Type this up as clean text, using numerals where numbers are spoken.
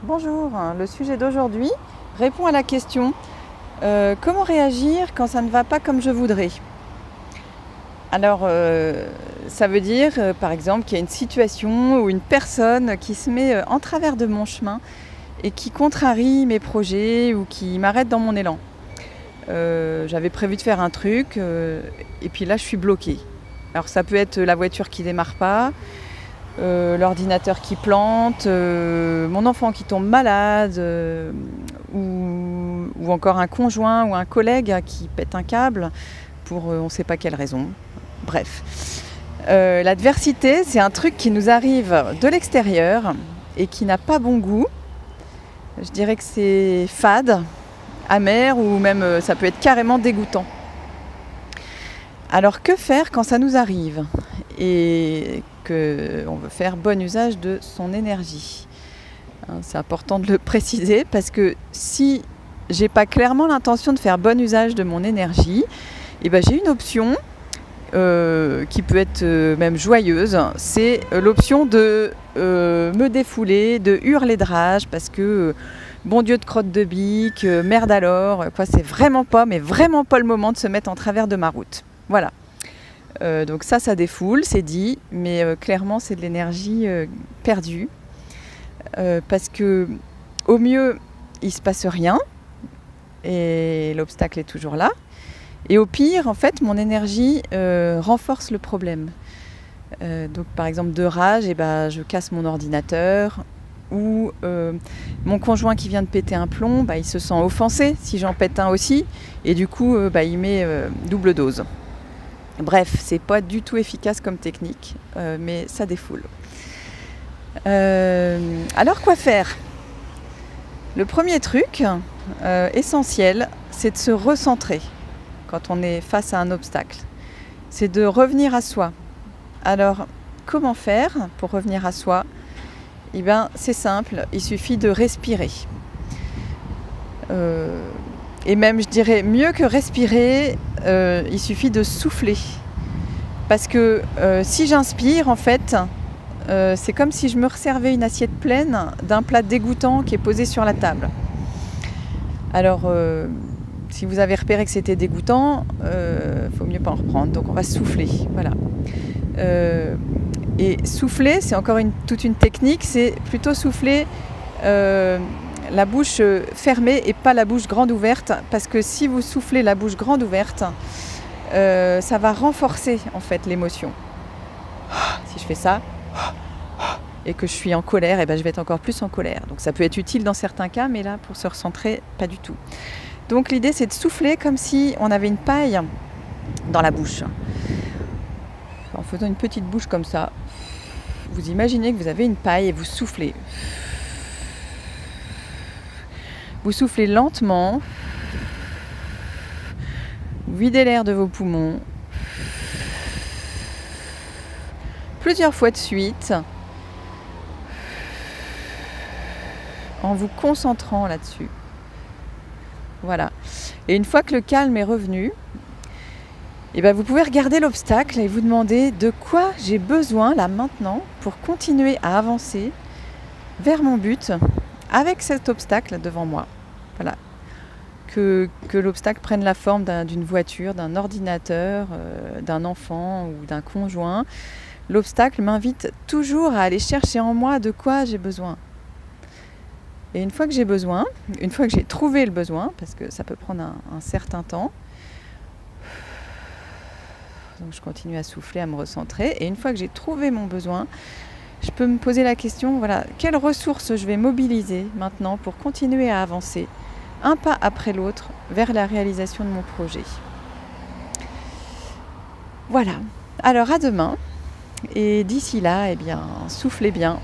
Bonjour, le sujet d'aujourd'hui répond à la question comment réagir quand ça ne va pas comme je voudrais. Alors, ça veut dire, par exemple, qu'il y a une situation ou une personne qui se met en travers de mon chemin et qui contrarie mes projets ou qui m'arrête dans mon élan. J'avais prévu de faire un truc et puis là, je suis bloquée. Alors, ça peut être la voiture qui démarre pas, l'ordinateur qui plante, mon enfant qui tombe malade, ou encore un conjoint ou un collègue qui pète un câble pour on ne sait pas quelle raison. Bref. L'adversité, c'est un truc qui nous arrive de l'extérieur et qui n'a pas bon goût. Je dirais que c'est fade, amer ou même ça peut être carrément dégoûtant. Alors que faire quand ça nous arrive et qu'on veut faire bon usage de son énergie? C'est important de le préciser parce que si j'ai pas clairement l'intention de faire bon usage de mon énergie, j'ai une option qui peut être même joyeuse, c'est l'option de me défouler, de hurler de rage parce que bon Dieu de crotte de bique, merde alors, c'est vraiment pas le moment de se mettre en travers de ma route. Voilà. Donc ça défoule, c'est dit, mais clairement c'est de l'énergie perdue parce que au mieux il se passe rien et l'obstacle est toujours là. Et au pire, en fait, mon énergie renforce le problème. Donc, par exemple, de rage, je casse mon ordinateur. Ou mon conjoint qui vient de péter un plomb, il se sent offensé si j'en pète un aussi. Et du coup, il met double dose. Bref, c'est pas du tout efficace comme technique, mais ça défoule. Alors, quoi faire ? Le premier truc essentiel, c'est de se recentrer. Quand on est face à un obstacle, c'est de revenir à soi. Alors, comment faire pour revenir à soi ? C'est simple, il suffit de respirer. Et même, je dirais, mieux que respirer, il suffit de souffler. Parce que si j'inspire, en fait, c'est comme si je me resservais une assiette pleine d'un plat dégoûtant qui est posé sur la table. Alors, si vous avez repéré que c'était dégoûtant, faut mieux pas en reprendre. Donc on va souffler, voilà. Et souffler, c'est encore toute une technique. C'est plutôt souffler la bouche fermée et pas la bouche grande ouverte, parce que si vous soufflez la bouche grande ouverte, ça va renforcer en fait l'émotion. Si je fais ça et que je suis en colère, je vais être encore plus en colère. Donc ça peut être utile dans certains cas, mais là pour se recentrer, pas du tout. Donc l'idée c'est de souffler comme si on avait une paille dans la bouche. En faisant une petite bouche comme ça, vous imaginez que vous avez une paille et vous soufflez. Vous soufflez lentement, vous videz l'air de vos poumons, plusieurs fois de suite, en vous concentrant là-dessus. Voilà. Et une fois que le calme est revenu, vous pouvez regarder l'obstacle et vous demander de quoi j'ai besoin là maintenant pour continuer à avancer vers mon but avec cet obstacle devant moi. Voilà. Que l'obstacle prenne la forme d'une voiture, d'un ordinateur, d'un enfant ou d'un conjoint. L'obstacle m'invite toujours à aller chercher en moi de quoi j'ai besoin. Et une fois que j'ai trouvé le besoin, parce que ça peut prendre un certain temps, donc je continue à souffler, à me recentrer. Et une fois que j'ai trouvé mon besoin, je peux me poser la question, quelles ressources je vais mobiliser maintenant pour continuer à avancer, un pas après l'autre, vers la réalisation de mon projet. Voilà. Alors à demain. Et d'ici là, soufflez bien.